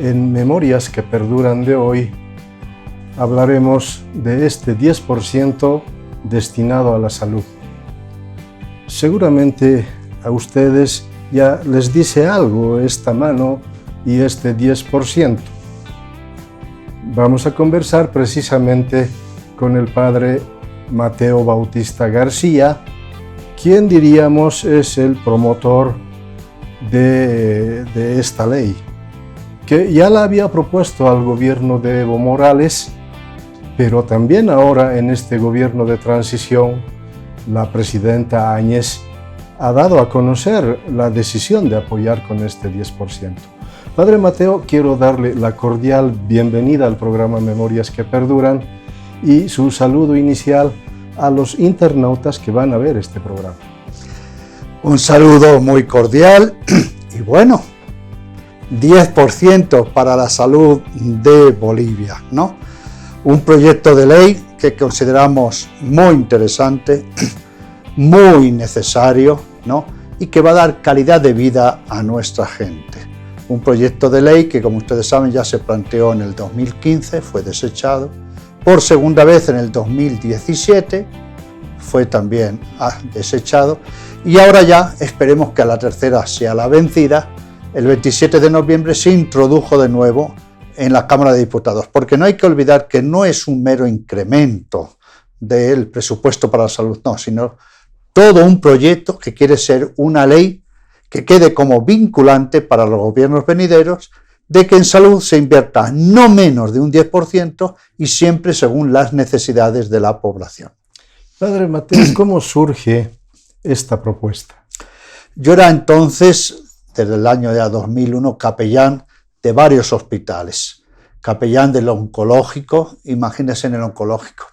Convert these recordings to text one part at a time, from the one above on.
En Memorias que Perduran de hoy hablaremos de este 10% destinado a la salud. Seguramente a ustedes ya les dice algo esta mano y este 10%. Vamos a conversar precisamente con el padre Mateo Bautista García, quien diríamos es el promotor de esta ley, que ya la había propuesto al gobierno de Evo Morales, pero también ahora en este gobierno de transición, la presidenta Áñez ha dado a conocer la decisión de apoyar con este 10%. Padre Mateo, quiero darle la cordial bienvenida al programa Memorias que Perduran y su saludo inicial a los internautas que van a ver este programa. Un saludo muy cordial y bueno, 10% para la salud de Bolivia, ¿no? Un proyecto de ley que consideramos muy interesante, muy necesario, ¿no? Y que va a dar calidad de vida a nuestra gente. Un proyecto de ley que, como ustedes saben, ya se planteó en el 2015, fue desechado. Por segunda vez en el 2017 fue también desechado. Y ahora ya esperemos que a la tercera sea la vencida. El 27 de noviembre se introdujo de nuevo en la Cámara de Diputados, porque no hay que olvidar que no es un mero incremento del presupuesto para la salud, no, sino todo un proyecto que quiere ser una ley que quede como vinculante para los gobiernos venideros de que en salud se invierta no menos de un 10% y siempre según las necesidades de la población. Padre Mateo, ¿cómo surge esta propuesta? Yo era entonces, desde el año ya 2001, capellán de varios hospitales, capellán del oncológico, imagínense en el oncológico,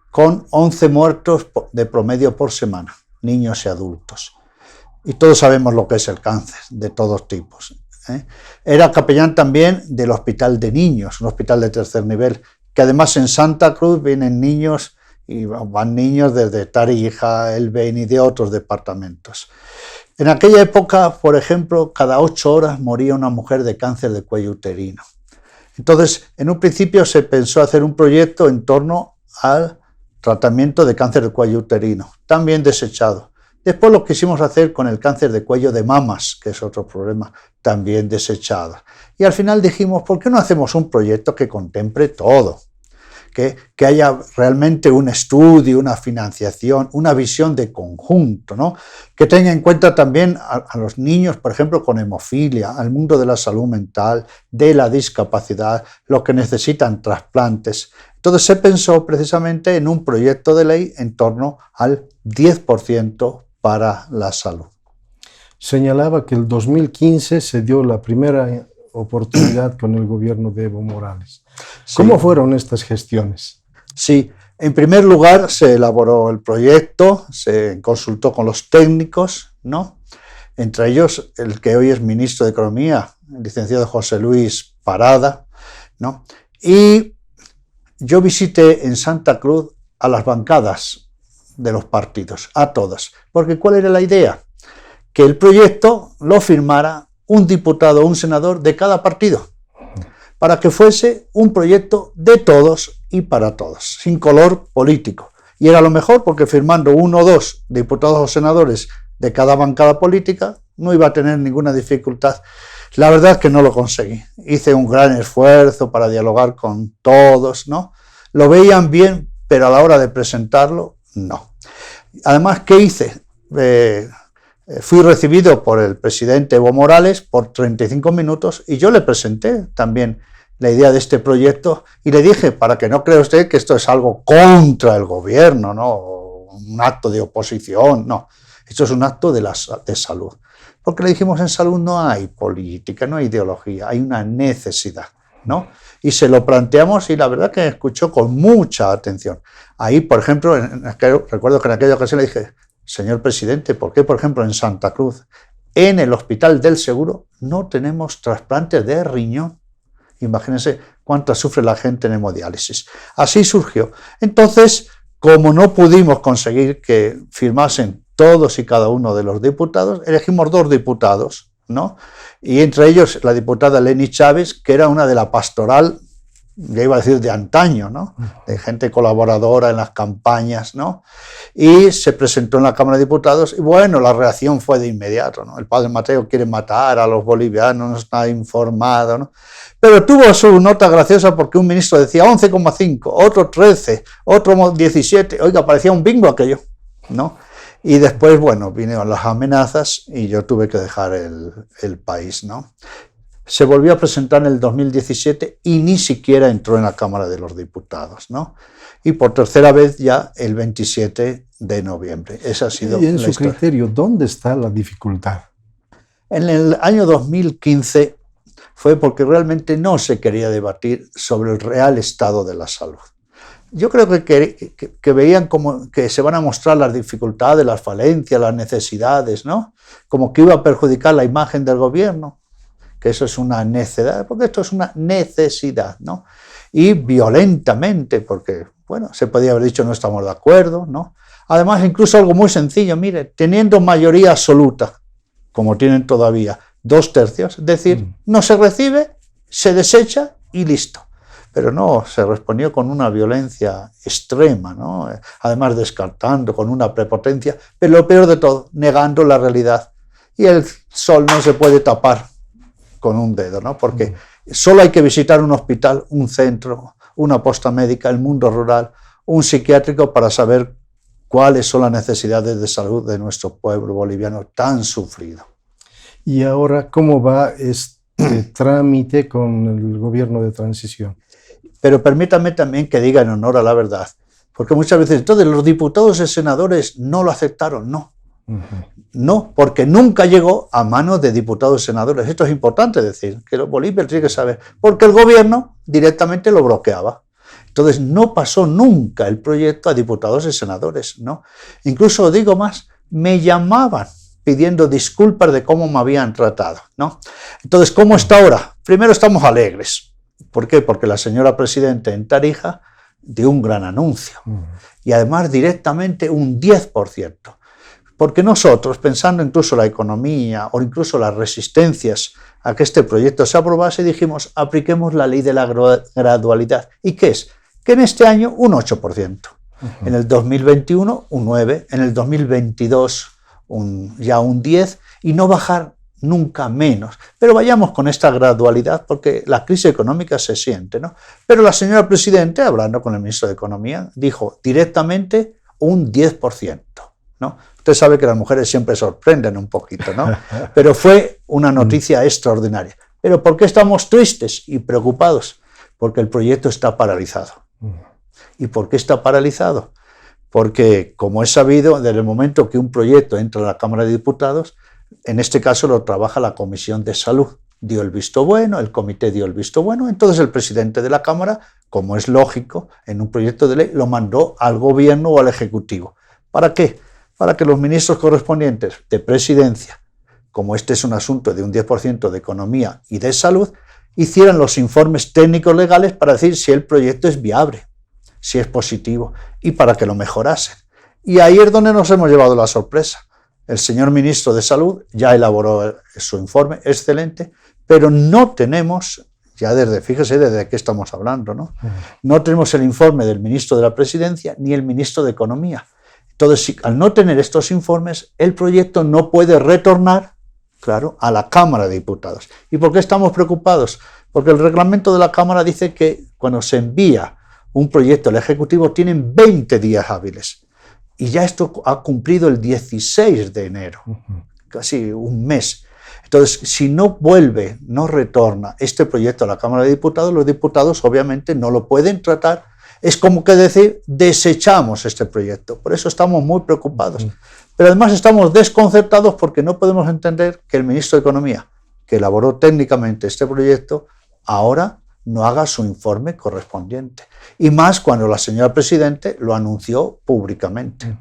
con 11 muertos de promedio por semana, niños y adultos. Y todos sabemos lo que es el cáncer, de todos tipos. Era capellán también del hospital de niños, un hospital de tercer nivel, que además en Santa Cruz vienen niños, y van niños desde Tarija, El Beni y de otros departamentos. En aquella época, por ejemplo, cada 8 horas moría una mujer de cáncer de cuello uterino. Entonces, en un principio se pensó hacer un proyecto en torno al tratamiento de cáncer de cuello uterino, también desechado. Después lo quisimos hacer con el cáncer de cuello de mamas, que es otro problema, también desechado. Y al final dijimos, ¿por qué no hacemos un proyecto que contemple todo? Que haya realmente un estudio, una financiación, una visión de conjunto, ¿no? Que tenga en cuenta también a los niños, por ejemplo, con hemofilia, al mundo de la salud mental, de la discapacidad, los que necesitan trasplantes. Entonces se pensó precisamente en un proyecto de ley en torno al 10% para la salud. Señalaba que el 2015 se dio la primera oportunidad con el gobierno de Evo Morales. ¿Cómo fueron estas gestiones? Sí, en primer lugar se elaboró el proyecto, se consultó con los técnicos, ¿no? Entre ellos el que hoy es ministro de Economía, el licenciado José Luis Parada, ¿no? Y yo visité en Santa Cruz a las bancadas de los partidos, a todas, porque ¿cuál era la idea? Que el proyecto lo firmara un diputado o un senador de cada partido, para que fuese un proyecto de todos y para todos, sin color político. Y era lo mejor porque firmando 1 o 2 diputados o senadores de cada bancada política no iba a tener ninguna dificultad. La verdad es que no lo conseguí. Hice un gran esfuerzo para dialogar con todos, ¿no? Lo veían bien, pero a la hora de presentarlo, no. Además, ¿qué hice? Fui recibido por el presidente Evo Morales por 35 minutos y yo le presenté también la idea de este proyecto y le dije, para que no crea usted que esto es algo contra el gobierno, ¿no? Un acto de oposición, no. Esto es un acto de salud. Porque le dijimos, en salud no hay política, no hay ideología, hay una necesidad, ¿no? Y se lo planteamos y la verdad que me escuchó con mucha atención. Ahí, por ejemplo, recuerdo que en aquella ocasión le dije, señor presidente, ¿por qué, por ejemplo, en Santa Cruz, en el Hospital del Seguro, no tenemos trasplantes de riñón? Imagínense cuánto sufre la gente en hemodiálisis. Así surgió. Entonces, como no pudimos conseguir que firmasen todos y cada uno de los diputados, elegimos 2 diputados ¿no? Y entre ellos la diputada Leni Chávez, que era una de la pastoral, ya iba a decir de antaño, ¿no? De gente colaboradora en las campañas, ¿no? Y se presentó en la Cámara de Diputados y bueno, la reacción fue de inmediato, ¿no? El padre Mateo quiere matar a los bolivianos, no está informado, ¿no? Pero tuvo su nota graciosa porque un ministro decía 11,5, otro 13, otro 17, oiga, parecía un bingo aquello, ¿no? Y después, bueno, vinieron las amenazas y yo tuve que dejar el país, ¿no? Se volvió a presentar en el 2017 y ni siquiera entró en la Cámara de los Diputados, ¿no? Y por tercera vez ya el 27 de noviembre. Esa ha sido y en la su historia. criterio, ¿dónde está la dificultad? En el año 2015 fue porque realmente no se quería debatir sobre el real estado de la salud. Yo creo que veían como que se van a mostrar las dificultades, las falencias, las necesidades, ¿no? Como que iba a perjudicar la imagen del gobierno, que eso es una necedad, porque esto es una necesidad, ¿no? Y violentamente, porque, bueno, se podía haber dicho no estamos de acuerdo, ¿no? Además, incluso algo muy sencillo, mire, teniendo mayoría absoluta, como tienen todavía, 2/3, es decir, no se recibe, se desecha y listo. Pero no, se respondió con una violencia extrema, ¿no? Además descartando, con una prepotencia, pero lo peor de todo, negando la realidad. Y el sol no se puede tapar con un dedo, ¿no? Porque solo hay que visitar un hospital, un centro, una posta médica, el mundo rural, un psiquiátrico para saber cuáles son las necesidades de salud de nuestro pueblo boliviano tan sufrido. Y ahora, ¿cómo va este trámite con el gobierno de transición? Pero permítame también que diga en honor a la verdad, porque muchas veces, entonces los diputados y senadores no lo aceptaron, no. No, porque nunca llegó a manos de diputados y senadores. Esto es importante decir, que Bolivia tiene que saber, porque el gobierno directamente lo bloqueaba. Entonces no pasó nunca el proyecto a diputados y senadores, ¿no? Incluso digo más, me llamaban pidiendo disculpas de cómo me habían tratado, ¿no? Entonces, ¿cómo está ahora? Primero estamos alegres. ¿Por qué? Porque la señora presidenta en Tarija dio un gran anuncio y además directamente un 10%. Porque nosotros, pensando incluso la economía o incluso las resistencias a que este proyecto se aprobase, dijimos, apliquemos la ley de la gradualidad. ¿Y qué es? Que en este año un 8%, en el 2021 un 9%, en el 2022 ya un 10% y no bajar nunca menos. Pero vayamos con esta gradualidad porque la crisis económica se siente, ¿no? Pero la señora presidenta, hablando con el ministro de Economía, dijo directamente un 10%, ¿no? Usted sabe que las mujeres siempre sorprenden un poquito, ¿no? Pero fue una noticia extraordinaria. ¿Pero por qué estamos tristes y preocupados? Porque el proyecto está paralizado. ¿Y por qué está paralizado? Porque, como es sabido, desde el momento que un proyecto entra a la Cámara de Diputados, en este caso lo trabaja la Comisión de Salud. Dio el visto bueno, el comité dio el visto bueno, entonces el presidente de la Cámara, como es lógico, en un proyecto de ley, lo mandó al gobierno o al Ejecutivo. ¿Para qué? Para que los ministros correspondientes de presidencia, como este es un asunto de un 10% de economía y de salud, hicieran los informes técnicos legales para decir si el proyecto es viable, si es positivo y para que lo mejorasen. Y ahí es donde nos hemos llevado la sorpresa. El señor ministro de Salud ya elaboró su informe, excelente, pero no tenemos, fíjese desde qué estamos hablando, ¿no? No tenemos el informe del ministro de la Presidencia ni el ministro de Economía. Entonces, al no tener estos informes, el proyecto no puede retornar, claro, a la Cámara de Diputados. ¿Y por qué estamos preocupados? Porque el reglamento de la Cámara dice que cuando se envía un proyecto al Ejecutivo tienen 20 días hábiles. Y ya esto ha cumplido el 16 de enero, casi un mes. Entonces, si no vuelve, no retorna este proyecto a la Cámara de Diputados, los diputados obviamente no lo pueden tratar. Es como que decir, desechamos este proyecto. Por eso estamos muy preocupados. Pero además estamos desconcertados porque no podemos entender que el ministro de Economía, que elaboró técnicamente este proyecto, ahora no haga su informe correspondiente. Y más cuando la señora presidenta lo anunció públicamente.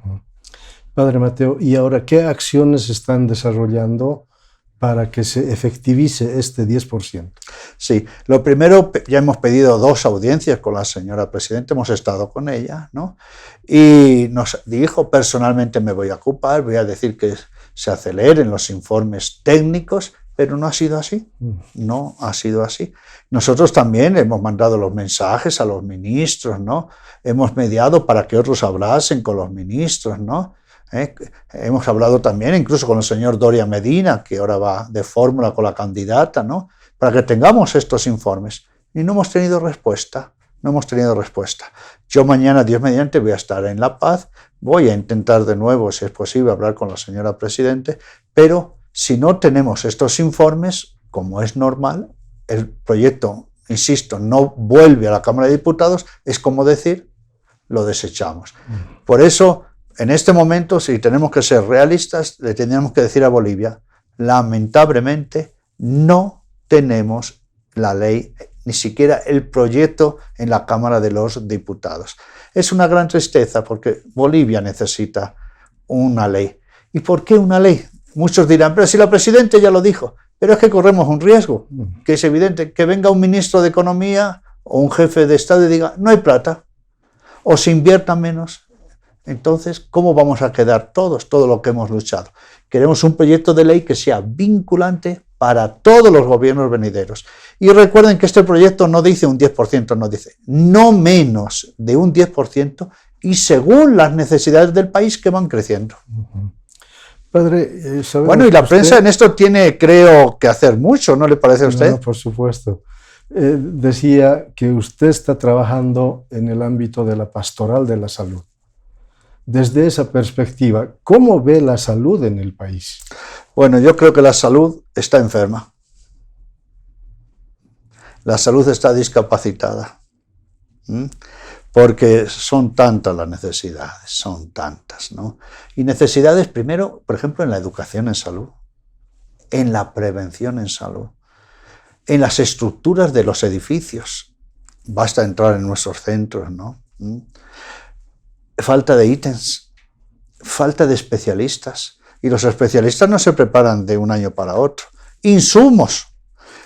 Padre Mateo, ¿y ahora qué acciones están desarrollando para que se efectivice este 10%? Sí, lo primero, ya hemos pedido 2 audiencias con la señora presidenta, hemos estado con ella, ¿no? Y nos dijo, personalmente me voy a ocupar, voy a decir que se aceleren los informes técnicos pero no ha sido así, no ha sido así. Nosotros también hemos mandado los mensajes a los ministros, ¿no? Hemos mediado para que otros hablasen con los ministros, ¿no? Hemos hablado también incluso con el señor Doria Medina, que ahora va de fórmula con la candidata, ¿no? Para que tengamos estos informes. Y no hemos tenido respuesta, no hemos tenido respuesta. Yo mañana, Dios mediante, voy a estar en La Paz, voy a intentar de nuevo, si es posible, hablar con la señora Presidente, pero si no tenemos estos informes, como es normal, el proyecto, insisto, no vuelve a la Cámara de Diputados, es como decir, lo desechamos. Por eso, en este momento, si tenemos que ser realistas, le tendríamos que decir a Bolivia, lamentablemente, no tenemos la ley, ni siquiera el proyecto en la Cámara de los Diputados. Es una gran tristeza porque Bolivia necesita una ley. ¿Y por qué una ley? Muchos dirán, pero si la Presidenta ya lo dijo, pero es que corremos un riesgo, que es evidente, que venga un ministro de Economía o un jefe de Estado y diga, no hay plata, o se invierta menos. Entonces, ¿cómo vamos a quedar todos, todo lo que hemos luchado? Queremos un proyecto de ley que sea vinculante para todos los gobiernos venideros. Y recuerden que este proyecto no dice un 10%, no dice no menos de un 10% y según las necesidades del país que van creciendo. Padre, bueno, y la prensa en esto tiene, creo, que hacer mucho, ¿no le parece a usted? No, por supuesto. Decía que usted está trabajando en el ámbito de la pastoral de la salud. Desde esa perspectiva, ¿cómo ve la salud en el país? Bueno, yo creo que la salud está enferma. La salud está discapacitada. Porque son tantas las necesidades, son tantas, ¿no? Y necesidades primero, por ejemplo, en la educación en salud, en la prevención en salud, en las estructuras de los edificios. Basta entrar en nuestros centros, ¿no? Falta de ítems, falta de especialistas. Y los especialistas no se preparan de un año para otro. Insumos.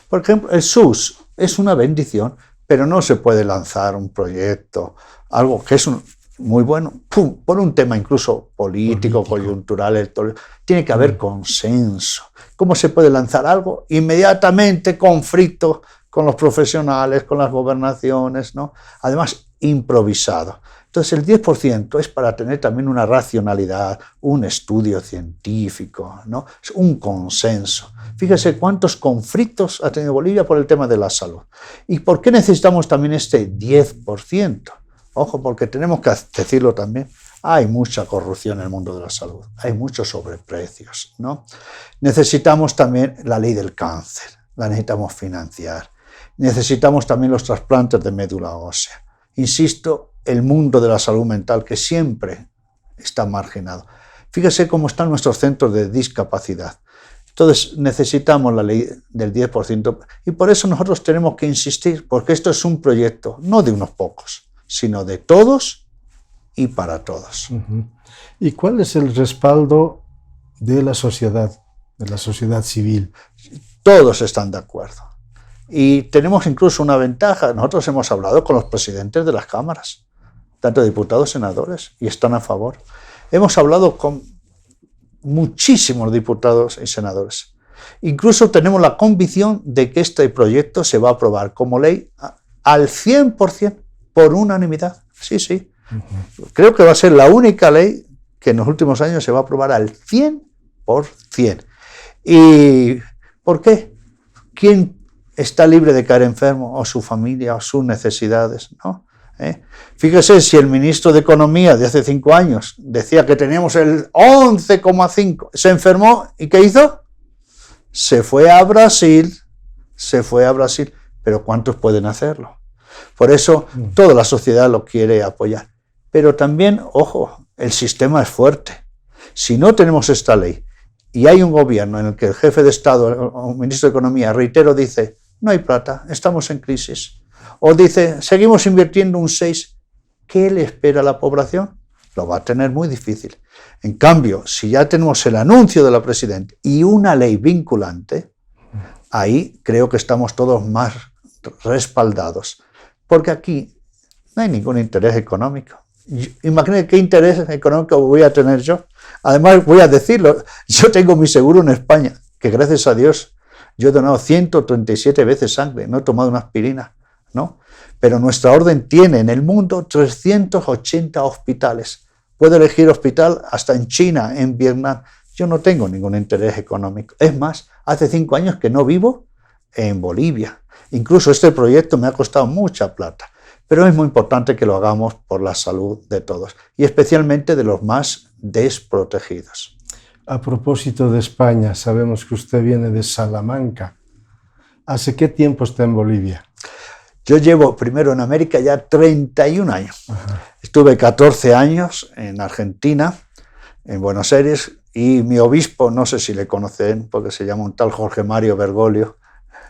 Por ejemplo, el SUS es una bendición, pero no se puede lanzar un proyecto, algo que es muy bueno, por un tema incluso político, coyuntural, electoral. Tiene que haber consenso. ¿Cómo se puede lanzar algo? Inmediatamente conflicto con los profesionales, con las gobernaciones, ¿no? Además, improvisado. Entonces el 10% es para tener también una racionalidad, un estudio científico, ¿no? Un consenso. Fíjese cuántos conflictos ha tenido Bolivia por el tema de la salud. ¿Y por qué necesitamos también este 10%? Ojo, porque tenemos que decirlo también, hay mucha corrupción en el mundo de la salud, hay muchos sobreprecios, ¿no? Necesitamos también la ley del cáncer, la necesitamos financiar. Necesitamos también los trasplantes de médula ósea. Insisto, el mundo de la salud mental que siempre está marginado. Fíjese cómo están nuestros centros de discapacidad. Entonces necesitamos la ley del 10% y por eso nosotros tenemos que insistir, porque esto es un proyecto no de unos pocos, sino de todos y para todos. ¿Y cuál es el respaldo de la sociedad civil? Todos están de acuerdo. Y tenemos incluso una ventaja. Nosotros hemos hablado con los presidentes de las cámaras, tanto diputados, senadores, y están a favor. Hemos hablado con muchísimos diputados y senadores. Incluso tenemos la convicción de que este proyecto se va a aprobar como ley al 100% por unanimidad. Sí, sí. Creo que va a ser la única ley que en los últimos años se va a aprobar al 100%. ¿Y por qué? ¿Quién está libre de caer enfermo, o su familia, o sus necesidades, ¿no? Fíjese, si el ministro de Economía de hace 5 años decía que teníamos el 11,5, se enfermó, ¿y qué hizo? Se fue a Brasil, pero ¿cuántos pueden hacerlo? Por eso toda la sociedad lo quiere apoyar. Pero también, ojo, el sistema es fuerte. Si no tenemos esta ley y hay un gobierno en el que el jefe de Estado o el ministro de Economía, reitero, dice, no hay plata, estamos en crisis, o dice, seguimos invirtiendo un 6%, ¿qué le espera a la población? Lo va a tener muy difícil. En cambio, si ya tenemos el anuncio de la Presidenta y una ley vinculante, ahí creo que estamos todos más respaldados, porque aquí no hay ningún interés económico. Imagínate qué interés económico voy a tener yo. Además, voy a decirlo, yo tengo mi seguro en España, que gracias a Dios Yo he donado 137 veces sangre, no he tomado una aspirina, ¿no? Pero nuestra orden tiene en el mundo 380 hospitales. Puedo elegir hospital hasta en China, en Vietnam. Yo no tengo ningún interés económico. Es más, hace 5 años que no vivo en Bolivia. Incluso este proyecto me ha costado mucha plata. Pero es muy importante que lo hagamos por la salud de todos y especialmente de los más desprotegidos. A propósito de España, sabemos que usted viene de Salamanca. ¿Hace qué tiempo está en Bolivia? Yo llevo primero en América ya 31 años. Ajá. Estuve 14 años en Argentina, en Buenos Aires, y mi obispo, no sé si le conocen, porque se llama un tal Jorge Mario Bergoglio,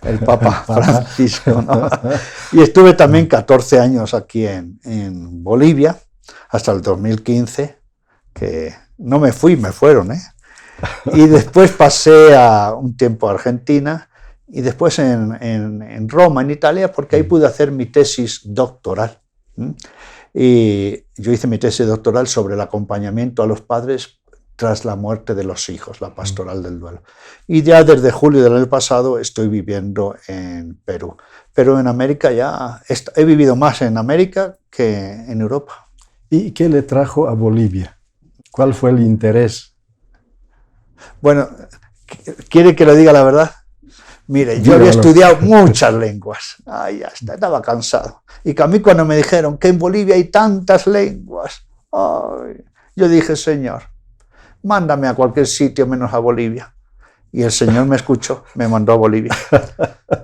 el Papa Francisco, ¿no? Y estuve también 14 años aquí en Bolivia, hasta el 2015, que no me fui, me fueron, ¿eh? Y después pasé a un tiempo a Argentina, y después en Roma, en Italia, porque ahí pude hacer mi tesis doctoral. Y yo hice mi tesis doctoral sobre el acompañamiento a los padres tras la muerte de los hijos, la pastoral del duelo. Y ya desde julio del año pasado estoy viviendo en Perú. Pero en América ya he vivido más en América que en Europa. ¿Y qué le trajo a Bolivia? ¿Cuál fue el interés? Bueno, ¿quiere que le diga la verdad? Mire, yo había estudiado muchas lenguas. Ay, ya está, estaba cansado. Y que a mí cuando me dijeron que en Bolivia hay tantas lenguas, ay, yo dije, Señor, mándame a cualquier sitio menos a Bolivia. Y el Señor me escuchó, me mandó a Bolivia.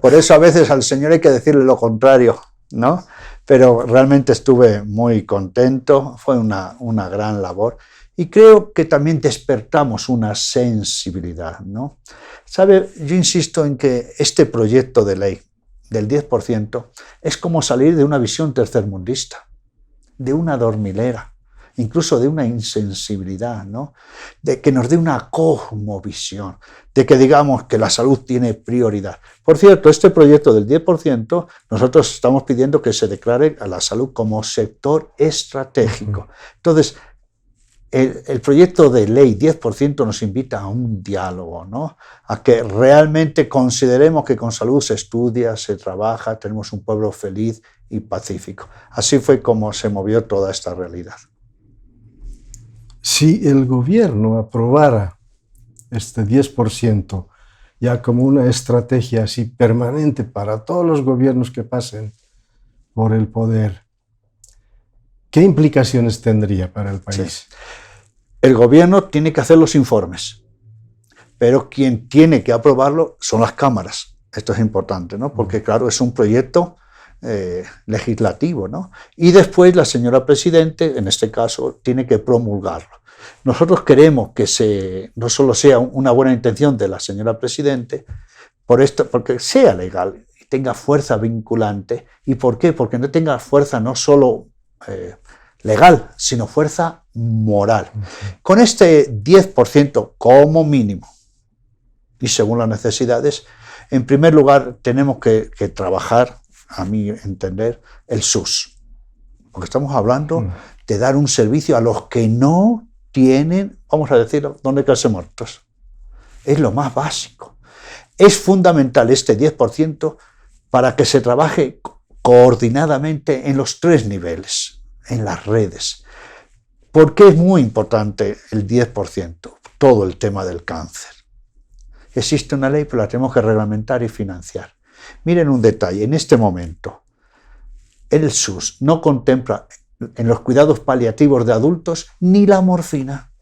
Por eso a veces al Señor hay que decirle lo contrario, ¿no? Pero realmente estuve muy contento, fue una gran labor. Y creo que también despertamos una sensibilidad, ¿no? ¿Sabe? Yo insisto en que este proyecto de ley del 10% es como salir de una visión tercermundista, de una dormilera, incluso de una insensibilidad, ¿no? De que nos dé una cosmovisión, de que digamos que la salud tiene prioridad. Por cierto, este proyecto del 10%, nosotros estamos pidiendo que se declare a la salud como sector estratégico. Entonces, el proyecto de ley 10% nos invita a un diálogo, ¿no? A que realmente consideremos que con salud se estudia, se trabaja, tenemos un pueblo feliz y pacífico. Así fue como se movió toda esta realidad. Si el gobierno aprobara este 10% ya como una estrategia así permanente para todos los gobiernos que pasen por el poder, ¿qué implicaciones tendría para el país? Sí. El gobierno tiene que hacer los informes, pero quien tiene que aprobarlo son las cámaras. Esto es importante, ¿no? Porque, claro, es un proyecto legislativo, ¿no? Y después la señora Presidente, en este caso, tiene que promulgarlo. Nosotros queremos que no solo sea una buena intención de la señora Presidente, porque sea legal y tenga fuerza vinculante. ¿Y por qué? Porque no tenga fuerza no solo legal, sino fuerza moral. Con este 10% como mínimo, y según las necesidades, en primer lugar tenemos que trabajar, a mi entender, el SUS. Porque estamos hablando de dar un servicio a los que no tienen, vamos a decirlo, dónde quedarse muertos. Es lo más básico. Es fundamental este 10% para que se trabaje coordinadamente en los 3 niveles. En las redes. ¿Por qué es muy importante el 10%? Todo el tema del cáncer. Existe una ley, pero la tenemos que reglamentar y financiar. Miren un detalle, en este momento, el SUS no contempla en los cuidados paliativos de adultos ni la morfina.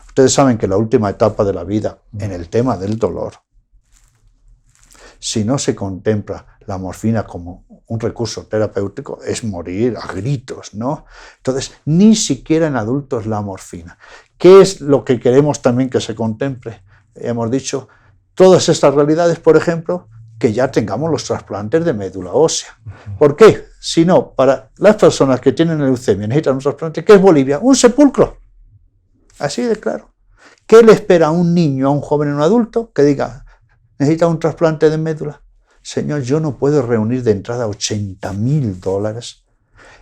Ustedes saben que la última etapa de la vida, en el tema del dolor, si no se contempla la morfina como un recurso terapéutico, es morir a gritos, ¿no? Entonces, ni siquiera en adultos la morfina. ¿Qué es lo que queremos también que se contemple? Hemos dicho, todas estas realidades, por ejemplo, que ya tengamos los trasplantes de médula ósea. ¿Por qué? Si no, para las personas que tienen leucemia necesitan un trasplante, ¿qué es Bolivia? Un sepulcro. Así de claro. ¿Qué le espera a un niño, a un joven, a un adulto que diga, necesita un trasplante de médula? Señor, yo no puedo reunir de entrada $80,000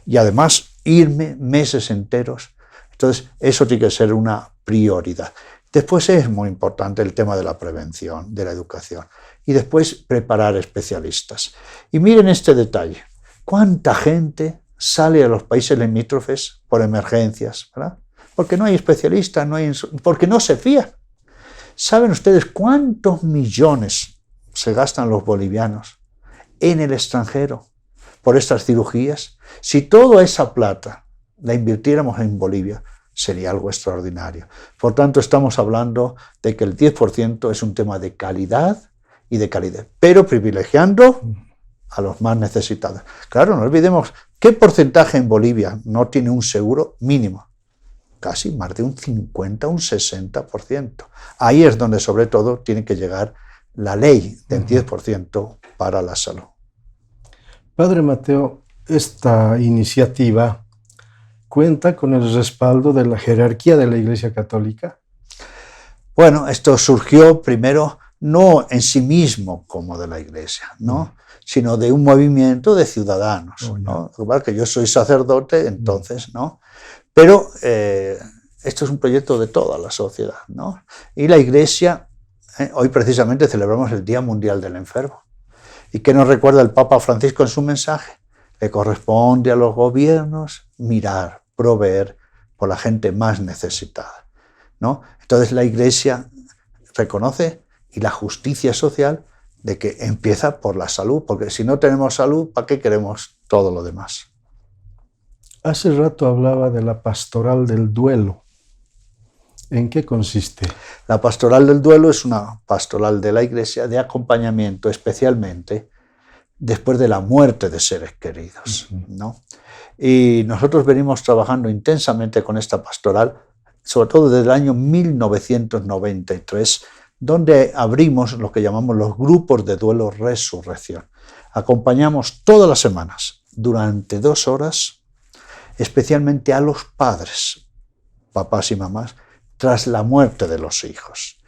y además irme meses enteros. Entonces, eso tiene que ser una prioridad. Después es muy importante el tema de la prevención, de la educación. Y después preparar especialistas. Y miren este detalle. ¿Cuánta gente sale a los países limítrofes por emergencias? ¿Verdad? Porque no hay especialistas, porque no se fían. ¿Saben ustedes cuántos millones se gastan los bolivianos en el extranjero por estas cirugías? Si toda esa plata la invirtiéramos en Bolivia, sería algo extraordinario. Por tanto, estamos hablando de que el 10% es un tema de calidad y de calidad, pero privilegiando a los más necesitados. Claro, no olvidemos, ¿qué porcentaje en Bolivia no tiene un seguro mínimo? Casi más de un 50, un 60%. Ahí es donde sobre todo tiene que llegar la ley del 10% para la salud. Padre Mateo, esta iniciativa cuenta con el respaldo de la jerarquía de la Iglesia Católica. Bueno, esto surgió primero no en sí mismo como de la Iglesia, ¿no? Sino de un movimiento de ciudadanos, ¿no? Igual que yo soy sacerdote, entonces, ¿no? Pero esto es un proyecto de toda la sociedad, ¿no? Y la Iglesia, hoy precisamente celebramos el Día Mundial del Enfermo. ¿Y qué nos recuerda el Papa Francisco en su mensaje? Le corresponde a los gobiernos mirar, proveer por la gente más necesitada, ¿no? Entonces la Iglesia reconoce y la justicia social de que empieza por la salud, porque si no tenemos salud, ¿para qué queremos todo lo demás? Hace rato hablaba de la pastoral del duelo. ¿En qué consiste? La pastoral del duelo es una pastoral de la Iglesia de acompañamiento, especialmente después de la muerte de seres queridos, ¿no? Y nosotros venimos trabajando intensamente con esta pastoral, sobre todo desde el año 1993, donde abrimos lo que llamamos los grupos de duelo resurrección. Acompañamos todas las semanas, durante 2 horas, especialmente a los padres, papás y mamás, tras la muerte de los hijos.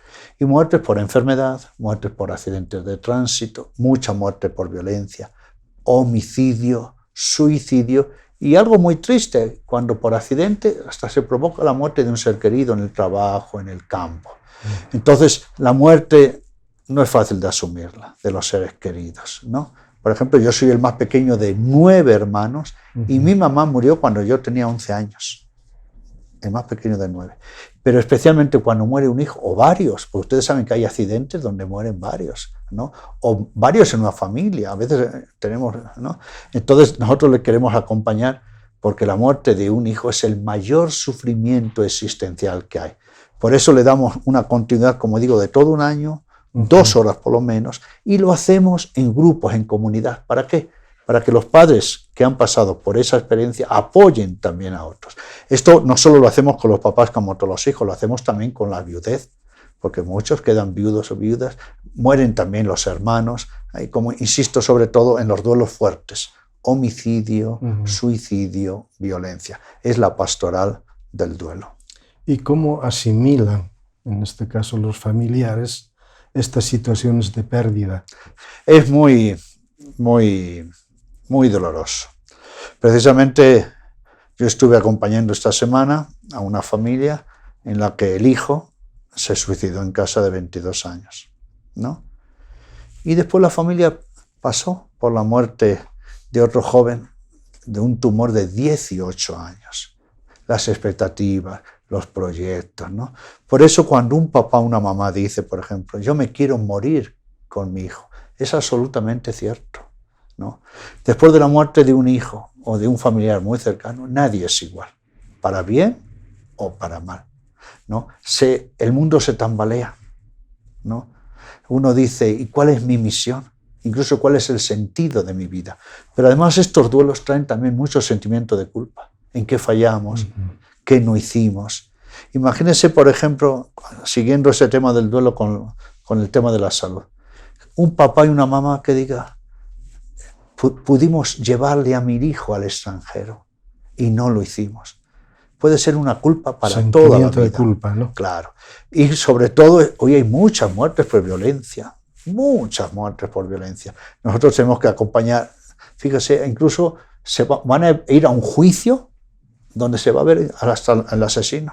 Y muertes por enfermedad, muertes por accidentes de tránsito, mucha muerte por violencia, homicidio, suicidio y algo muy triste, cuando por accidente hasta se provoca la muerte de un ser querido en el trabajo, en el campo. Entonces, la muerte no es fácil de asumirla, de los seres queridos, ¿no? Por ejemplo, yo soy el más pequeño de 9 hermanos y mi mamá murió cuando yo tenía 11 años. El más pequeño de 9. Pero especialmente cuando muere un hijo, o varios, porque ustedes saben que hay accidentes donde mueren varios, ¿no? O varios en una familia, a veces tenemos, ¿no? Entonces nosotros le queremos acompañar porque la muerte de un hijo es el mayor sufrimiento existencial que hay. Por eso le damos una continuidad, como digo, de todo un año, 2 horas por lo menos, y lo hacemos en grupos, en comunidad. ¿Para qué? Para que los padres que han pasado por esa experiencia apoyen también a otros. Esto no solo lo hacemos con los papás como todos los hijos, lo hacemos también con la viudez, porque muchos quedan viudos o viudas, mueren también los hermanos, y como insisto sobre todo en los duelos fuertes, homicidio, suicidio, violencia. Es la pastoral del duelo. ¿Y cómo asimilan, en este caso los familiares, estas situaciones de pérdida? Es muy doloroso. Precisamente yo estuve acompañando esta semana a una familia en la que el hijo se suicidó en casa de 22 años, ¿no? Y después la familia pasó por la muerte de otro joven de un tumor de 18 años. Las expectativas, los proyectos, ¿no? Por eso cuando un papá o una mamá dice, por ejemplo, yo me quiero morir con mi hijo, es absolutamente cierto, ¿no? Después de la muerte de un hijo o de un familiar muy cercano, nadie es igual, para bien o para mal, ¿no? El mundo se tambalea, ¿no? Uno dice, ¿y cuál es mi misión? Incluso cuál es el sentido de mi vida. Pero además estos duelos traen también mucho sentimiento de culpa. ¿En qué fallamos? ¿Qué no hicimos? Imagínense, por ejemplo, siguiendo ese tema del duelo con el tema de la salud, un papá y una mamá que diga, pudimos llevarle a mi hijo al extranjero y no lo hicimos. Puede ser una culpa para toda la vida. De culpa, ¿no? Claro. Y sobre todo, hoy hay muchas muertes por violencia, muchas muertes por violencia. Nosotros tenemos que acompañar, fíjese, incluso van a ir a un juicio donde se va a ver hasta el asesino.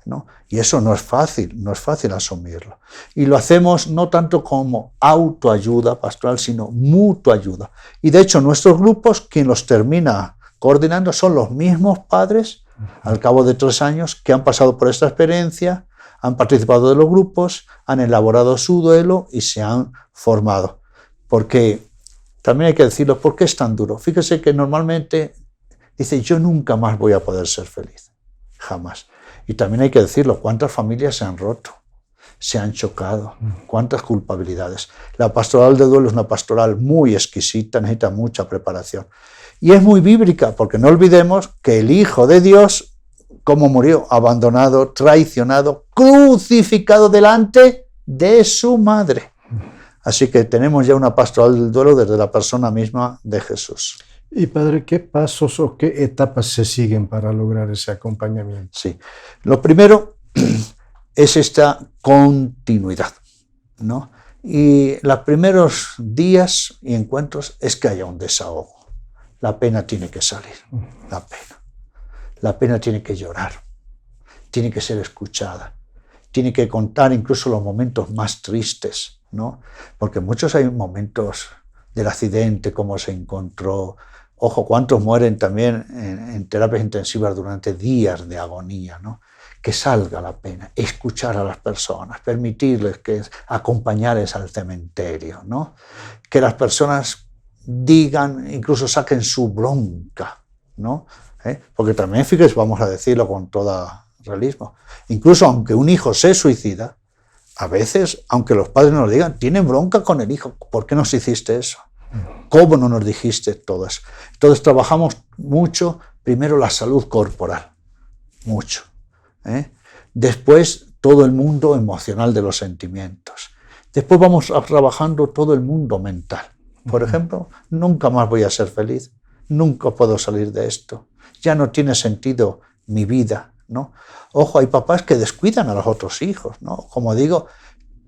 ¿no? Y eso no es fácil asumirlo. Y lo hacemos no tanto como autoayuda pastoral, sino mutua ayuda. Y de hecho nuestros grupos, quien los termina coordinando son los mismos padres, al cabo de 3 años, que han pasado por esta experiencia, han participado de los grupos, han elaborado su duelo y se han formado. Porque también hay que decirlo, ¿por qué es tan duro? Fíjese que normalmente dice, yo nunca más voy a poder ser feliz, jamás. Y también hay que decirlo, ¿cuántas familias se han roto? Se han chocado, cuántas culpabilidades. La pastoral de duelo es una pastoral muy exquisita, necesita mucha preparación. Y es muy bíblica, porque no olvidemos que el Hijo de Dios, ¿cómo murió? Abandonado, traicionado, crucificado delante de su madre. Así que tenemos ya una pastoral del duelo desde la persona misma de Jesús. Y padre, ¿qué pasos o qué etapas se siguen para lograr ese acompañamiento? Sí, lo primero es esta continuidad, ¿no? Y los primeros días y encuentros es que haya un desahogo. La pena tiene que salir, la pena. La pena tiene que llorar, tiene que ser escuchada, tiene que contar incluso los momentos más tristes, ¿no? Porque muchos hay momentos del accidente, cómo se encontró. Ojo, cuántos mueren también en terapias intensivas durante días de agonía, ¿no? Que salga la pena, escuchar a las personas, permitirles que acompañarles al cementerio, ¿no? Que las personas digan, incluso saquen su bronca, ¿no? Porque también, fíjese, vamos a decirlo con todo realismo, incluso aunque un hijo se suicida, a veces, aunque los padres no lo digan, tienen bronca con el hijo. ¿Por qué nos hiciste eso? ¿Cómo no nos dijiste todo eso? Entonces trabajamos mucho, primero la salud corporal, mucho. Después todo el mundo emocional de los sentimientos. Después vamos trabajando todo el mundo mental. Por ejemplo, nunca más voy a ser feliz, nunca puedo salir de esto, ya no tiene sentido mi vida, ¿no? Ojo, hay papás que descuidan a los otros hijos, ¿no? Como digo,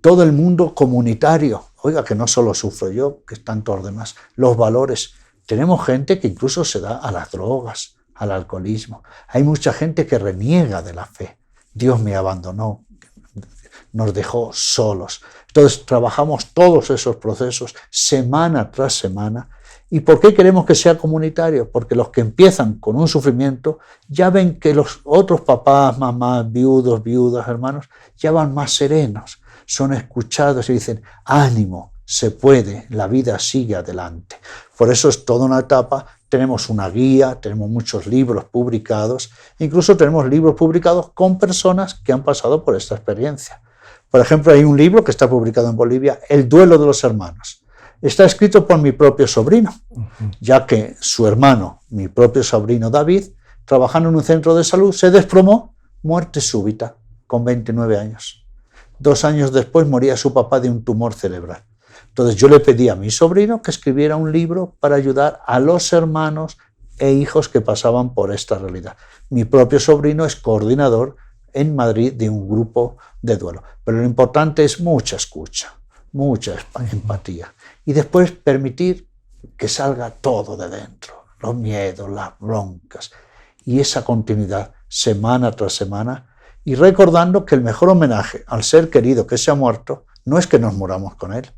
todo el mundo comunitario. Oiga, que no solo sufro yo, que están todos los demás. Los valores. Tenemos gente que incluso se da a las drogas, al alcoholismo. Hay mucha gente que reniega de la fe. Dios me abandonó, nos dejó solos. Entonces trabajamos todos esos procesos semana tras semana. ¿Y por qué queremos que sea comunitario? Porque los que empiezan con un sufrimiento ya ven que los otros papás, mamás, viudos, viudas, hermanos, ya van más serenos, son escuchados y dicen, ánimo, se puede, la vida sigue adelante. Por eso es toda una etapa, tenemos una guía, tenemos muchos libros publicados, incluso tenemos libros publicados con personas que han pasado por esta experiencia. Por ejemplo, hay un libro que está publicado en Bolivia, El duelo de los hermanos. Está escrito por mi propio sobrino, ya que su hermano, mi propio sobrino David, trabajando en un centro de salud, se desplomó, muerte súbita, con 29 años. 2 años después moría su papá de un tumor cerebral. Entonces yo le pedí a mi sobrino que escribiera un libro para ayudar a los hermanos e hijos que pasaban por esta realidad. Mi propio sobrino es coordinador en Madrid de un grupo de duelo. Pero lo importante es mucha escucha, mucha empatía. Y después permitir que salga todo de dentro, los miedos, las broncas, y esa continuidad semana tras semana, y recordando que el mejor homenaje al ser querido que se ha muerto no es que nos muramos con él,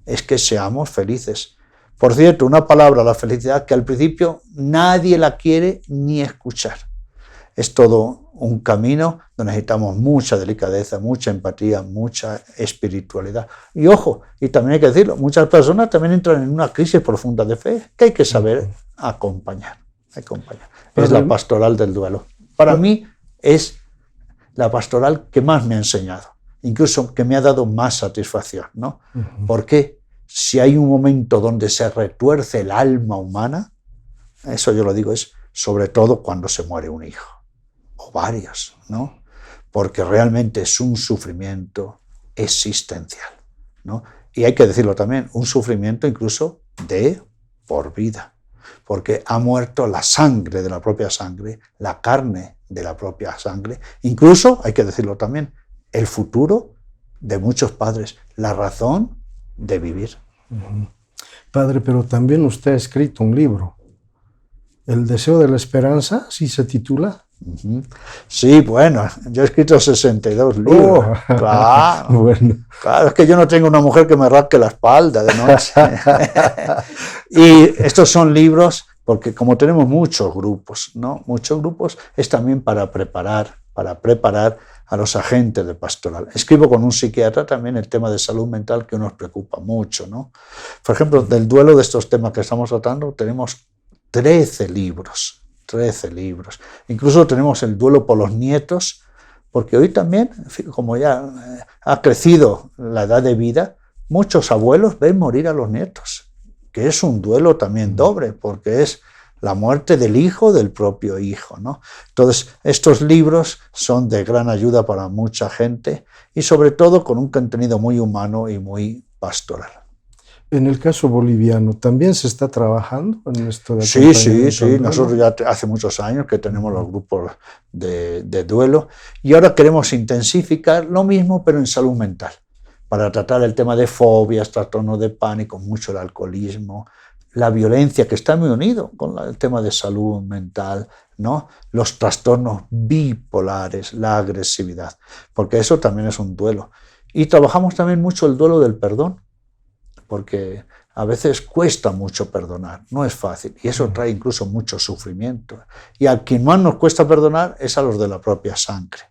es que seamos felices. Por cierto, una palabra, la felicidad, que al principio nadie la quiere ni escuchar. Es todo un camino donde necesitamos mucha delicadeza, mucha empatía, mucha espiritualidad. Y ojo, y también hay que decirlo, muchas personas también entran en una crisis profunda de fe que hay que saber acompañar. Es la pastoral del duelo. Para mí es la pastoral que más me ha enseñado, incluso que me ha dado más satisfacción, ¿no? Porque si hay un momento donde se retuerce el alma humana, eso yo lo digo, es sobre todo cuando se muere un hijo. O varios, ¿no? Porque realmente es un sufrimiento existencial, ¿no? Y hay que decirlo también, un sufrimiento incluso de por vida, porque ha muerto la sangre de la propia sangre, la carne de la propia sangre, incluso, hay que decirlo también, el futuro de muchos padres, la razón de vivir. Padre, pero también usted ha escrito un libro, El deseo de la esperanza, ¿sí se titula? Sí, bueno, yo he escrito 62 libros. Claro, Bueno. claro, es que yo no tengo una mujer que me rasque la espalda de noche. Y estos son libros, porque como tenemos muchos grupos, ¿no? Muchos grupos, es también para preparar a los agentes de pastoral. Escribo con un psiquiatra también el tema de salud mental que nos preocupa mucho, ¿no? Por ejemplo, del duelo de estos temas que estamos tratando, tenemos 13 libros. 13 libros. Incluso tenemos el duelo por los nietos, porque hoy también, como ya ha crecido la edad de vida, muchos abuelos ven morir a los nietos, que es un duelo también doble, porque es la muerte del hijo del propio hijo, ¿no? Entonces, estos libros son de gran ayuda para mucha gente y sobre todo con un contenido muy humano y muy pastoral. En el caso boliviano, ¿también se está trabajando en esto de Sí. acompañamiento? Nosotros ya hace muchos años que tenemos los grupos de duelo y ahora queremos intensificar lo mismo, pero en salud mental, para tratar el tema de fobias, trastornos de pánico, mucho el alcoholismo, la violencia, que está muy unido con el tema de salud mental, ¿no? Los trastornos bipolares, la agresividad, porque eso también es un duelo. Y trabajamos también mucho el duelo del perdón, porque a veces cuesta mucho perdonar, no es fácil, y eso trae incluso mucho sufrimiento. Y a quien más nos cuesta perdonar es a los de la propia sangre.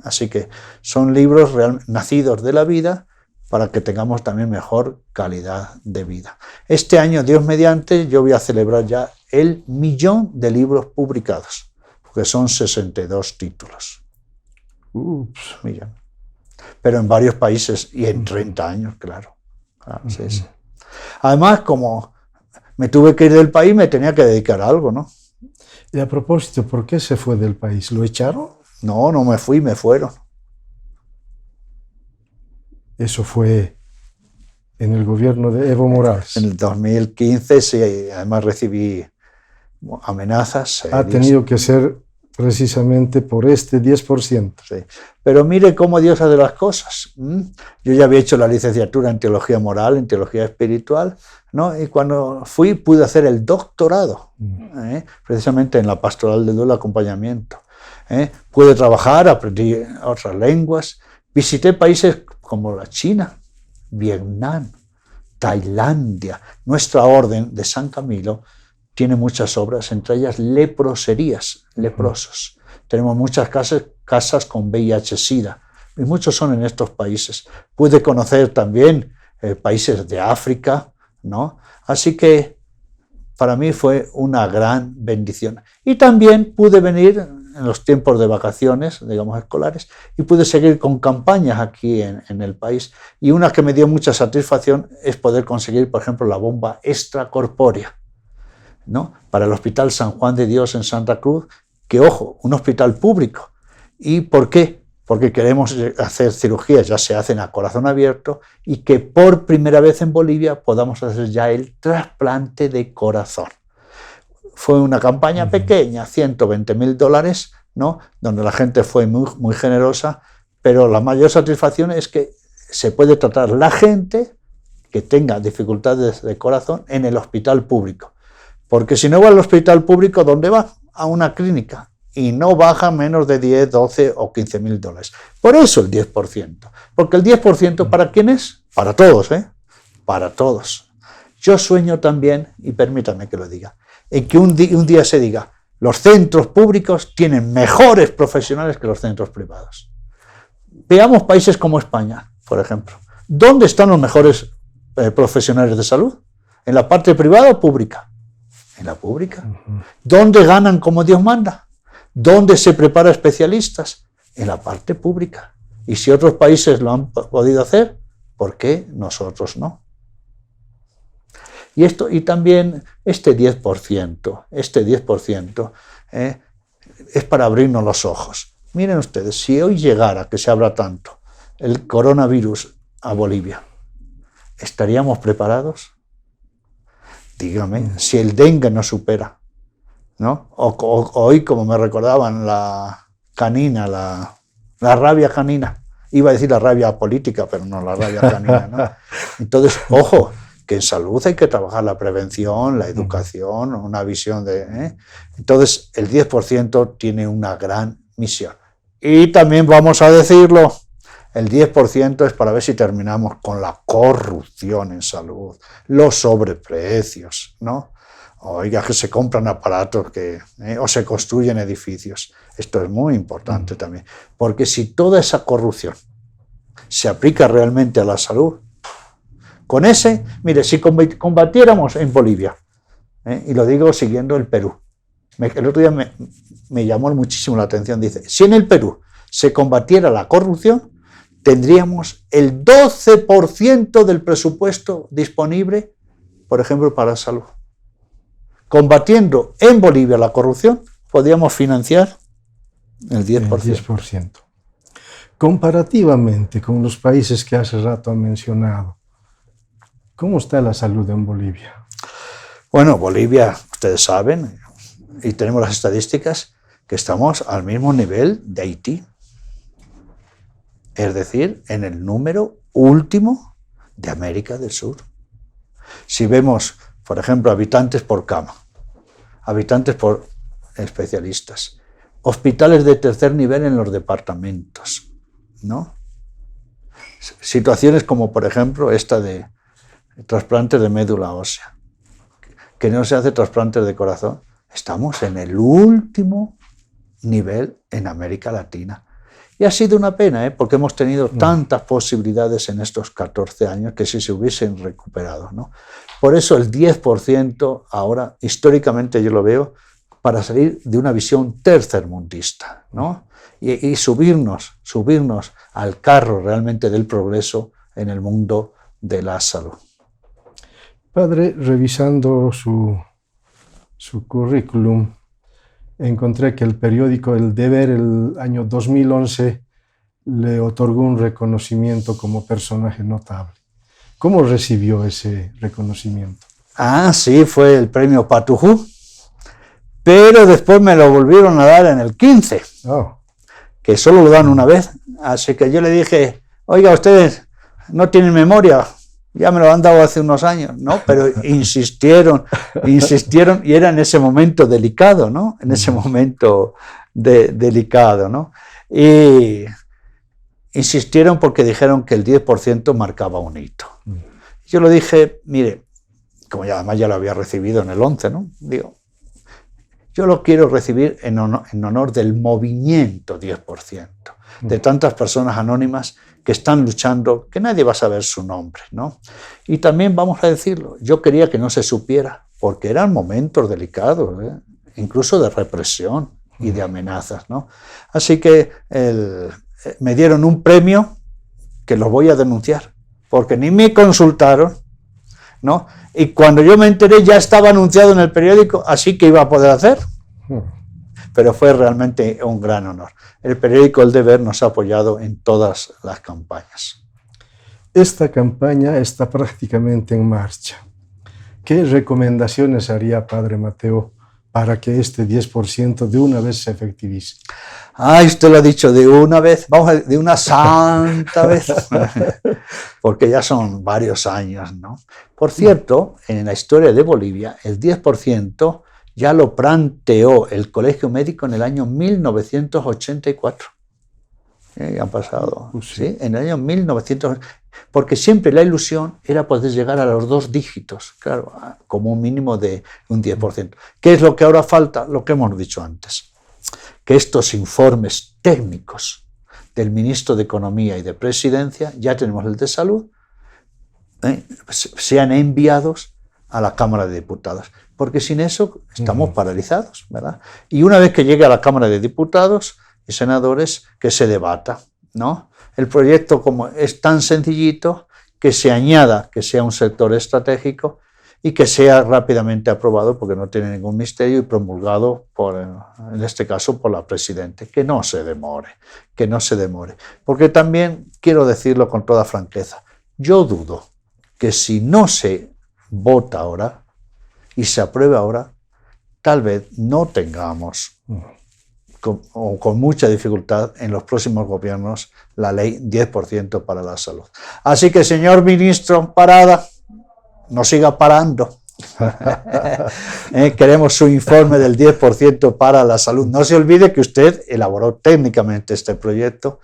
Así que son libros nacidos de la vida para que tengamos también mejor calidad de vida. Este año, Dios mediante, yo voy a celebrar ya el 1.000.000 de libros publicados, porque son 62 títulos. Millón. Pero en varios países y en 30 años, claro. Sí. Además, como me tuve que ir del país, me tenía que dedicar a algo, ¿no? Y a propósito, ¿por qué se fue del país? ¿Lo echaron? No me fui, me fueron. Eso fue en el gobierno de Evo Morales. En el 2015, sí, además recibí amenazas. Ha tenido que ser precisamente por este 10%. Sí. Pero mire cómo Dios hace las cosas. Yo ya había hecho la licenciatura en teología moral, en teología espiritual, ¿no? Y cuando fui pude hacer el doctorado, precisamente en la pastoral de duelo acompañamiento. Pude trabajar, aprendí otras lenguas, visité países como la China, Vietnam, Tailandia. Nuestra orden de San Camilo tiene muchas obras, entre ellas leproserías, leprosos. Tenemos muchas casas con VIH-Sida, y muchos son en estos países. Pude conocer también países de África, ¿no? Así que para mí fue una gran bendición. Y también pude venir en los tiempos de vacaciones, digamos escolares, y pude seguir con campañas aquí en el país. Y una que me dio mucha satisfacción es poder conseguir, por ejemplo, la bomba extracorpórea, ¿no? Para el Hospital San Juan de Dios en Santa Cruz, que, ojo, un hospital público. ¿Y por qué? Porque queremos hacer cirugías, ya se hacen a corazón abierto, y que por primera vez en Bolivia podamos hacer ya el trasplante de corazón. Fue una campaña pequeña, $120.000, ¿no? Donde la gente fue muy generosa, pero la mayor satisfacción es que se puede tratar la gente que tenga dificultades de corazón en el hospital público. Porque si no va al hospital público, ¿dónde va? A una clínica. Y no baja menos de 10, 12 o $15.000. Por eso el 10%. Porque el 10% ¿para quién es? Para todos, ¿eh? Para todos. Yo sueño también, y permítame que lo diga, en que un día se diga, los centros públicos tienen mejores profesionales que los centros privados. Veamos países como España, por ejemplo. ¿Dónde están los mejores profesionales de salud? ¿En la parte privada o pública? En la pública. ¿Dónde ganan como Dios manda? ¿Dónde se prepara especialistas? En la parte pública. Y si otros países lo han podido hacer, ¿por qué nosotros no? Y también este 10% es para abrirnos los ojos. Miren ustedes, si hoy llegara, que se habla tanto, el coronavirus a Bolivia, ¿estaríamos preparados? Dígame, si el dengue nos supera, ¿no? Hoy, como me recordaban, la canina, la rabia canina. Iba a decir la rabia política, pero no, la rabia canina, ¿no? Entonces, ojo, que en salud hay que trabajar la prevención, la educación, una visión de... Entonces, el 10% tiene una gran misión. Y también vamos a decirlo, el 10% es para ver si terminamos con la corrupción en salud, los sobreprecios, ¿no? Oiga, que se compran aparatos o se construyen edificios. Esto es muy importante también, porque si toda esa corrupción se aplica realmente a la salud, con ese, mire, si combatiéramos en Bolivia, y lo digo siguiendo el Perú, el otro día me llamó muchísimo la atención, dice, si en el Perú se combatiera la corrupción, tendríamos el 12% del presupuesto disponible, por ejemplo, para la salud. Combatiendo en Bolivia la corrupción, podríamos financiar el 10%. El 10%. Comparativamente con los países que hace rato han mencionado, ¿cómo está la salud en Bolivia? Bueno, Bolivia, ustedes saben, y tenemos las estadísticas, que estamos al mismo nivel de Haití. Es decir, en el número último de América del Sur. Si vemos, por ejemplo, habitantes por cama, habitantes por especialistas, hospitales de tercer nivel en los departamentos, ¿no? Situaciones como, por ejemplo, esta de trasplantes de médula ósea, que no se hace trasplantes de corazón. Estamos en el último nivel en América Latina. Y ha sido una pena, porque hemos tenido tantas posibilidades en estos 14 años que si se hubiesen recuperado, ¿no? Por eso el 10% ahora, históricamente yo lo veo, para salir de una visión tercermundista, ¿no? Y subirnos al carro realmente del progreso en el mundo de la salud. Padre, revisando su currículum, encontré que el periódico El Deber, el año 2011, le otorgó un reconocimiento como personaje notable. ¿Cómo recibió ese reconocimiento? Sí, fue el premio Patujú, pero después me lo volvieron a dar en el 15, que solo lo dan una vez. Así que yo le dije, oiga, ustedes no tienen memoria, ya me lo han dado hace unos años, ¿no? Pero insistieron, y era en ese momento delicado, ¿no? En ese momento delicado, ¿no? Y insistieron porque dijeron que el 10% marcaba un hito. Yo le dije, mire, como además ya lo había recibido en el 11, ¿no? Digo, yo lo quiero recibir en honor del movimiento 10%, de tantas personas anónimas que están luchando, que nadie va a saber su nombre, ¿no? Y también vamos a decirlo, yo quería que no se supiera, porque eran momentos delicados, incluso de represión y de amenazas, ¿no? Así que me dieron un premio que lo voy a denunciar, porque ni me consultaron, ¿no? Y cuando yo me enteré ya estaba anunciado en el periódico, así que iba a poder hacer. Pero fue realmente un gran honor. El periódico El Deber nos ha apoyado en todas las campañas. Esta campaña está prácticamente en marcha. ¿Qué recomendaciones haría Padre Mateo para que este 10% de una vez se efectivice? Usted lo ha dicho de una vez, de una santa vez, porque ya son varios años, ¿no? Por cierto, en la historia de Bolivia, el 10% ya lo planteó el Colegio Médico en el año 1984. Han pasado, ¿sí? En el año 1900, porque siempre la ilusión era poder llegar a los 2 dígitos, claro, como un mínimo de un 10%. ¿Qué es lo que ahora falta? Lo que hemos dicho antes, que estos informes técnicos del ministro de Economía y de Presidencia, ya tenemos el de Salud, sean enviados a la Cámara de Diputados, porque sin eso estamos paralizados, ¿verdad? Y una vez que llegue a la Cámara de Diputados y Senadores, que se debata, ¿no? El proyecto, como es tan sencillito, que se añada que sea un sector estratégico y que sea rápidamente aprobado, porque no tiene ningún misterio, y promulgado, en este caso, por la Presidenta. Que no se demore. Porque también, quiero decirlo con toda franqueza, yo dudo que si no se vota ahora y se apruebe ahora, tal vez no tengamos, con mucha dificultad en los próximos gobiernos, la ley 10% para la salud. Así que, señor ministro Parada, no siga parando. Queremos su informe del 10% para la salud. No se olvide que usted elaboró técnicamente este proyecto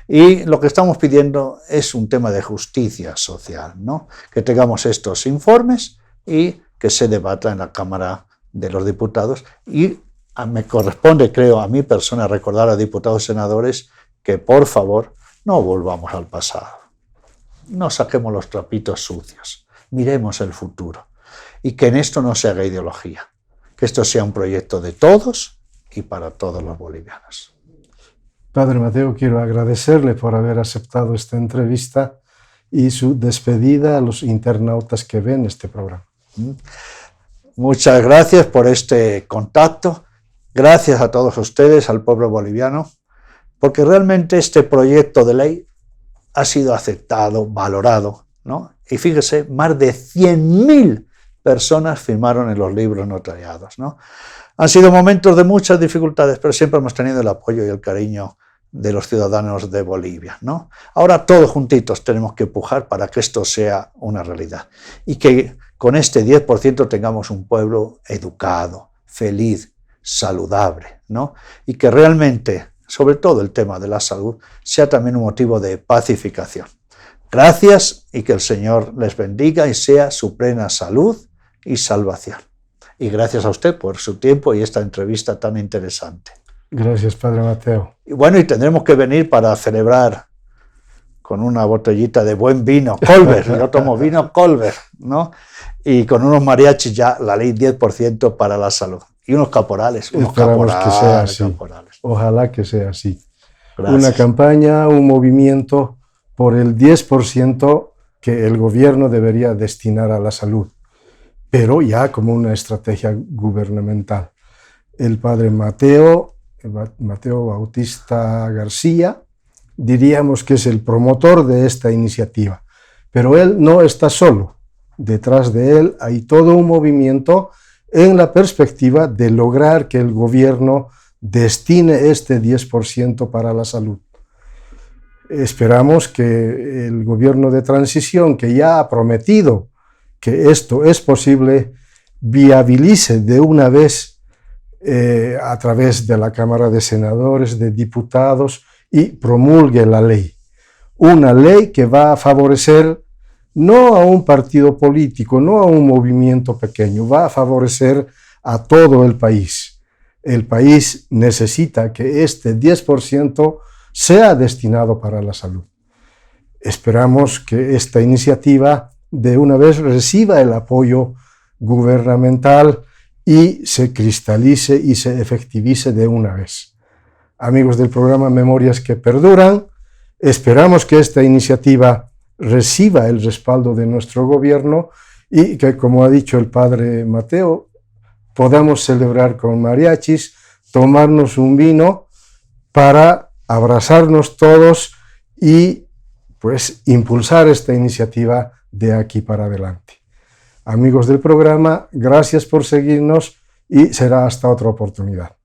y lo que estamos pidiendo es un tema de justicia social, ¿no? Que tengamos estos informes y que se debata en la Cámara de los Diputados. Y me corresponde, creo, a mi persona recordar a diputados y senadores que, por favor, no volvamos al pasado. No saquemos los trapitos sucios. Miremos el futuro. Y que en esto no se haga ideología. Que esto sea un proyecto de todos y para todos los bolivianos. Padre Mateo, quiero agradecerle por haber aceptado esta entrevista y su despedida a los internautas que ven este programa. Muchas gracias por este contacto. Gracias a todos ustedes, al pueblo boliviano, porque realmente este proyecto de ley ha sido aceptado, valorado, ¿no? Y fíjese, más de 100.000 personas firmaron en los libros notariados, ¿no? Han sido momentos de muchas dificultades, pero siempre hemos tenido el apoyo y el cariño de los ciudadanos de Bolivia, ¿no? Ahora todos juntitos tenemos que empujar para que esto sea una realidad y que con este 10% tengamos un pueblo educado, feliz, saludable, ¿no? Y que realmente, sobre todo el tema de la salud, sea también un motivo de pacificación. Gracias y que el Señor les bendiga y sea su plena salud y salvación. Y gracias a usted por su tiempo y esta entrevista tan interesante. Gracias, Padre Mateo. Y bueno, y tendremos que venir para celebrar con una botellita de buen vino, Colbert, yo tomo vino Colbert, ¿no? Y con unos mariachis ya, la ley 10% para la salud. Y unos caporales. Esperamos que sea así. Caporales. Ojalá que sea así. Gracias. Una campaña, un movimiento por el 10% que el gobierno debería destinar a la salud, pero ya como una estrategia gubernamental. El Padre Mateo Bautista García, diríamos que es el promotor de esta iniciativa, pero él no está solo. Detrás de él hay todo un movimiento en la perspectiva de lograr que el gobierno destine este 10% para la salud. Esperamos que el gobierno de transición, que ya ha prometido que esto es posible, viabilice de una vez a través de la Cámara de Senadores, de Diputados, y promulgue la ley. Una ley que va a favorecer no a un partido político, no a un movimiento pequeño, va a favorecer a todo el país. El país necesita que este 10% sea destinado para la salud. Esperamos que esta iniciativa de una vez reciba el apoyo gubernamental y se cristalice y se efectivice de una vez. Amigos del programa Memorias que Perduran, esperamos que esta iniciativa reciba el respaldo de nuestro gobierno y que, como ha dicho el Padre Mateo, podamos celebrar con mariachis, tomarnos un vino para abrazarnos todos y pues impulsar esta iniciativa de aquí para adelante. Amigos del programa, gracias por seguirnos y será hasta otra oportunidad.